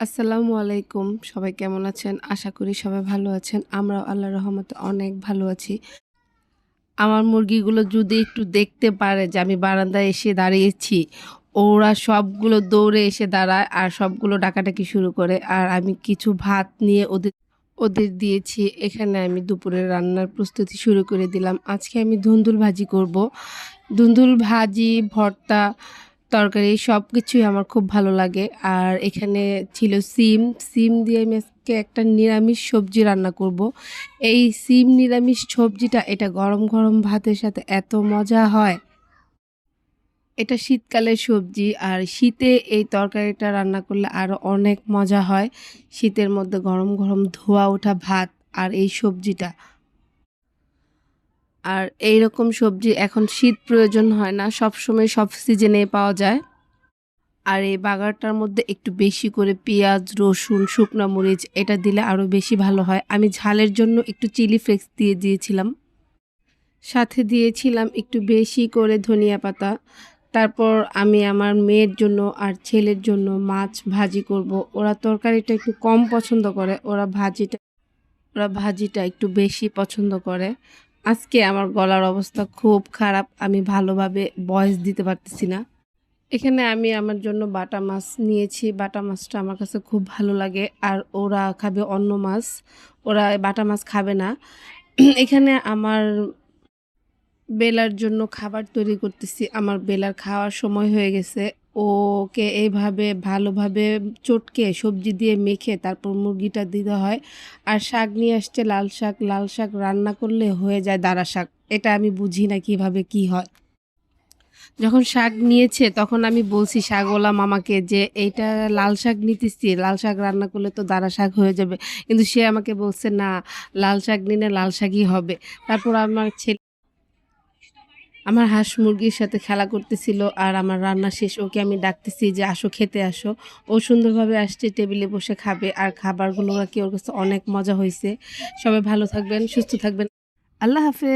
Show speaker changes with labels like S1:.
S1: আসসালামু আলাইকুম। সবাই কেমন আছেন? আশা করি সবাই ভালো আছেন। আমরাও আল্লাহর রহমতে অনেক ভালো আছি। আমার মুরগিগুলো যদি একটু দেখতে পারে যে আমি বারান্দায় এসে দাঁড়িয়েছি, ওরা সবগুলো দৌড়ে এসে দাঁড়ায় আর সবগুলো ডাকাডাকি শুরু করে। আর আমি কিছু ভাত নিয়ে ওদের ওদের দিয়েছি। এখানে আমি দুপুরের রান্নার প্রস্তুতি শুরু করে দিলাম। আজকে আমি ধুন্দুল ভাজি করব। ধুন্দুল ভাজি, ভর্তা, তরকারি সবকিছুই আমার খুব ভালো লাগে। আর এখানে ছিল সিম। সিম দিয়ে আমি আজকে একটা নিরামিষ সবজি রান্না করব। এই সিম নিরামিষ সবজিটা এটা গরম, গরম ভাতের সাথে এত মজা হয়। এটা শীতকালের সবজি আর শীতে এই তরকারিটা রান্না করলে আরো অনেক মজা হয়। শীতের মধ্যে গরম, গরম ধোয়া ওঠা ভাত আর এই সবজিটা। আর এইরকম সবজি এখন শীত প্রয়োজন হয় না। সবসময় সব সিজনেই পাওয়া যায়। আর এই বাগারটার মধ্যে একটু বেশি করে পেঁয়াজ, রসুন, শুকনা মরিচ এটা দিলে আরো বেশি ভালো হয়। আমি ঝালের জন্য একটু চিলি ফ্লেক্স দিয়ে দিয়েছিলাম। সাথে দিয়েছিলাম একটু বেশি করে ধনিয়া পাতা। তারপর আমি আমার মেয়ের জন্য আর ছেলের জন্য মাছ ভাজি করব। ওরা তরকারিটা একটু কম পছন্দ করে। ওরা ভাজিটা একটু বেশি পছন্দ করে। আজকে আমার গলার অবস্থা খুব খারাপ। আমি ভালোভাবে ভয়েস দিতে পারতেছি না। এখানে আমি আমার জন্য বাটা মাছ নিয়েছি। বাটা মাছটা আমার কাছে খুব ভালো লাগে। আর ওরা খাবে অন্য মাছ। ওরা বাটা মাছ খাবে না। এখানে আমার বেলার জন্য খাবার তৈরি করতেছি। আমার বেলার খাওয়ার সময় হয়ে গেছে। ওকে এইভাবে ভালোভাবে চটকে সবজি দিয়ে মেখে তারপর মুরগিটা দিতে হয়। আর শাক নিয়ে আসছে লাল শাক। লাল শাক রান্না করলে হয়ে যায় দাঁড়া শাক। এটা আমি বুঝি না কিভাবে কি হয়। যখন শাক নিয়েছে তখন আমি বলছি শাকওয়ালা মামাকে যে এইটা লাল শাক নিতেছি, লাল শাক রান্না করলে তো দাঁড়া শাক হয়ে যাবে। কিন্তু সে আমাকে বলছে না, লাল শাক নিলে লাল শাকই হবে। তারপর আমার হাঁস মুরগির সাথে খেলা করতেছিল আর আমার রান্না শেষ। ওকে আমি ডাকতেছি যে আসো খেতে আসো। ও সুন্দরভাবে আসছে, টেবিলে বসে খাবে আর খাবারগুলো নাকি ওর কাছে অনেক মজা হয়েছে। সবাই ভালো থাকবেন, সুস্থ থাকবেন। আল্লাহ হাফেজ।